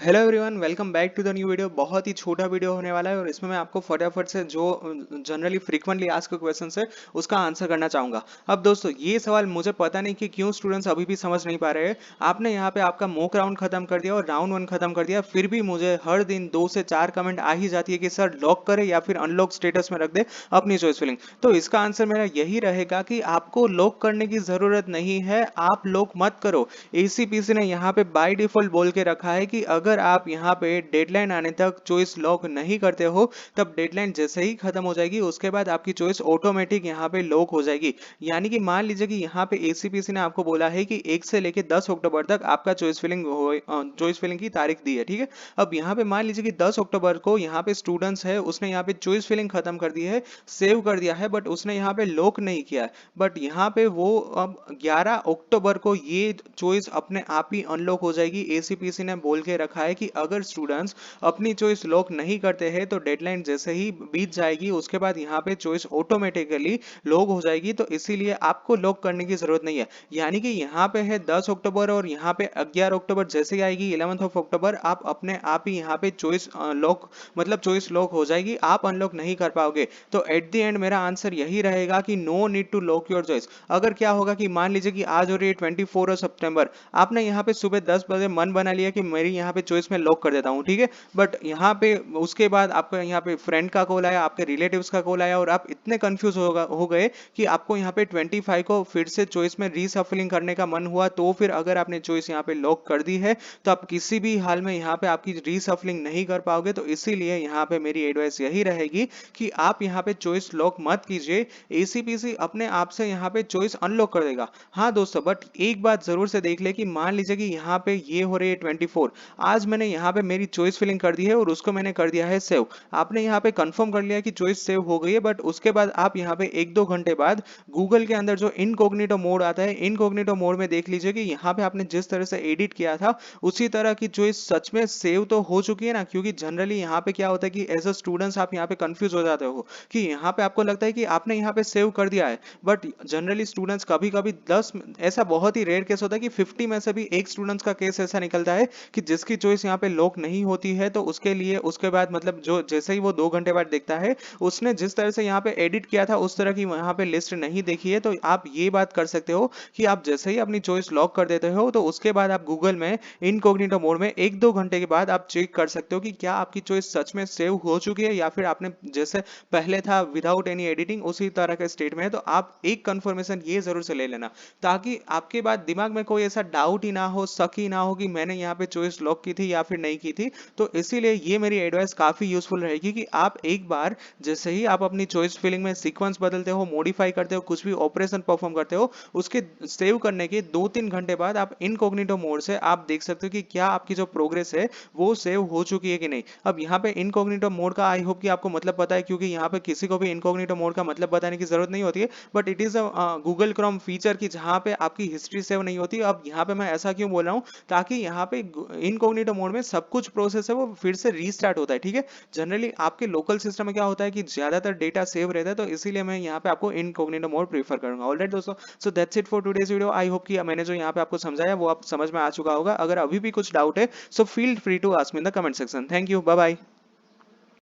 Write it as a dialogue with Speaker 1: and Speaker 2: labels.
Speaker 1: Hello everyone, welcome back to the new video. बहुत ही छोटा वीडियो होने वाला है और इसमें मैं आपको फटाफट से जो जनरली फ्रीक्वेंटली आस्क्ड क्वेश्चंस है उसका आंसर करना चाहूंगा। अब दोस्तों, ये सवाल मुझे पता नहीं कि क्यों स्टूडेंट्स अभी भी समझ नहीं पा रहे हैं। आपने यहाँ पे आपका मॉक राउंड खत्म कर दिया और राउंड वन खत्म कर दिया, फिर भी मुझे हर दिन 2 से 4 कमेंट आ ही जाती है कि सर लॉक करे या फिर अनलॉक स्टेटस में रख दे अपनी चॉइस फिलिंग। तो इसका आंसर मेरा यही रहेगा कि आपको लॉक करने की जरूरत नहीं है, आप लॉक मत करो। एसीपीसी ने यहाँ पे बाय डिफॉल्ट बोल के रखा है कि अगर आप यहाँ पे डेडलाइन आने तक चॉइस लॉक नहीं करते हो, तब डेडलाइन जैसे ही खत्म हो जाएगी उसके बाद आपकी चॉइस ऑटोमेटिक यहाँ पे लॉक हो जाएगी। यानी कि मान लीजिए कि यहाँ पे एसीपीसी ने आपको बोला है कि 1 से लेके 10 अक्टूबर तक आपका चॉइस फिलिंग की तारीख दी है, ठीक है। अब यहाँ पे मान लीजिए कि 10 अक्टूबर को यहाँ पे स्टूडेंट्स है, उसने यहाँ पे चॉइस फिलिंग खत्म कर दी है, सेव कर दिया है, बट उसने यहाँ पे लॉक नहीं किया है। बट यहाँ पे वो अब 11 अक्टूबर को ये चॉइस अपने आप ही अनलॉक हो जाएगी। एसीपीसी ने बोल के रखा है कि अगर स्टूडेंट्स अपनी चॉइस लॉक नहीं करते हैं तो डेडलाइन जैसे ही बीत जाएगी उसके बाद यहाँ पे चॉइस ऑटोमेटिकली लॉक हो जाएगी। तो इसीलिए आपको लॉक करने की जरूरत नहीं है। यानी कि यहाँ पे है 10 अक्टूबर और यहाँ पे 11 अक्टूबर जैसे ही आएगी 11 ऑफ अक्टूबर, आप अपने आप ही यहाँ पे चॉइस लॉक मतलब चॉइस लॉक हो जाएगी, आप अनलॉक नहीं कर पाओगे। तो एट द एंड मेरा आंसर यही रहेगा कि no need to lock your choice. अगर क्या होगा कि मान लीजिए कि आज हो रही है 24 सितंबर, आपने यहाँ पे सुबह 10 बजे मन बना लिया कि मेरी यहाँ पे चॉइस में लॉक कर देता हूँ, ठीक है। बट यहाँ पे उसके बाद आपका यहाँ पे फ्रेंड का कॉल आया, आपके रिलेटिव्स का कॉल आया और आप इतने कंफ्यूज हो गए कि आपको यहाँ पे 25 को फिर से चॉइस में रीसफलिंग करने का मन हुआ। तो फिर अगर आपने चॉइस यहाँ पे लॉक कर दी है तो आप किसी भी हाल में यहाँ पे आपकी रीसफलिंग नहीं कर पाओगे। तो इसीलिए यहाँ पे मेरी एडवाइस यही रहेगी कि आप यहाँ पे चॉइस लॉक मत कीजिए। एसीपीसी अपने आप से यहाँ पे चॉइस अनलॉक कर देगा। हाँ दोस्तों, बट एक बात जरूर से देख ले कि मान लीजिए कि यहाँ पे ये हो रही है 24, आज मैंने यहाँ पे मेरी चॉइस फिलिंग कर दी है और उसको मैंने कर दिया है सेव। आपने यहाँ पे कंफर्म कर लिया कि चॉइस सेव हो गई है, बट उसके बाद आप यहाँ पे 1-2 घंटे बाद गूगल के अंदर जो इनकॉग्निटो मोड आता है, इनकॉग्निटो मोड में देख लीजिए कि यहाँ पे आपने जिस तरह से एडिट किया था उसी तरह की चॉइस सच में सेव तो हो चुकी है ना। क्योंकि जनरली यहाँ पे क्या होता है कि एज अ स्टूडेंट्स आप यहाँ पे कंफ्यूज हो जाते हो कि यहाँ पे आपको लगता है कि आपने यहाँ पे सेव कर दिया है, बट जनरली स्टूडेंट्स कभी कभी 10, ऐसा बहुत ही रेयर केस होता है कि 50 में से भी एक स्टूडेंट्स का केस ऐसा निकलता है कि जिसकी चॉइस यहाँ पे लॉक नहीं होती है। तो उसके लिए उसके बाद मतलब जो जैसे ही वो 2 घंटे बाद देखता है, उसने जिस तरह से यहाँ पे एडिट किया था उस तरह की यहाँ पे लिस्ट नहीं देखी है। तो आप ये बात कर सकते हो कि आप जैसे ही अपनी चॉइस लॉक कर देते हो तो उसके बाद आप गूगल में इनकॉग्निटो मोड में 1-2 घंटे के बाद आप चेक कर सकते हो कि क्या आपकी चॉइस सच में सेव हो चुकी है या फिर आपने जैसे पहले था विदाउट एनी एडिटिंग उसी तरह के स्टेट में है। तो आप एक कंफर्मेशन ये जरूर से ले लेना ताकि आपके बाद दिमाग में कोई ऐसा डाउट ही ना हो, शक ही ना हो कि मैंने यहाँ पे चॉइस लॉक की थी या फिर नहीं की थी। तो इसीलिए ये मेरी एडवाइस काफी यूजफुल रहेगी कि आप एक बार जैसे ही आप अपनी चॉइस फिलिंग में सीक्वेंस बदलते हो, मॉडिफाई करते हो, कुछ भी ऑपरेशन परफॉर्म करते हो, उसके सेव करने के 2-3 घंटे बाद आप इनकॉग्निटो मोड से आप देख सकते हो कि क्या आपकी जो प्रोग्रेस है वो सेव हो चुकी है कि नहीं। अब यहाँ पे इनकॉग्निटो मोड का आई होप कि आपको मतलब पता है, क्योंकि यहाँ पे किसी को भी इनकॉग्निटो मोड का मतलब बताने की जरूरत नहीं होती है। But it is a Google Chrome feature की जहाँ पे आपकी हिस्ट्री सेव नहीं होती। अब यहाँ पे मैं ऐसा क्यों बोल रहा हूँ, ताकि यहाँ पे इनकॉग्निटो मोड में सब कुछ प्रोसेस है वो फिर से रीस्टार्ट होता है, ठीक है। जनरली आपके लोकल सिस्टम में क्या होता है कि ज्यादातर डेटा सेव रहता है, तो इसीलिए मैं यहाँ पे आपको इनकॉग्निटो मोड प्रीफर करूंगा। ऑलराइट दोस्तों, so that's it for today's video. I hope कि मैंने जो यहाँ पे आपको समझाया वो आप समझ में आ चुका होगा। अगर अभी भी कुछ डाउट है so feel free to ask me in the comment section. Thank you, bye bye.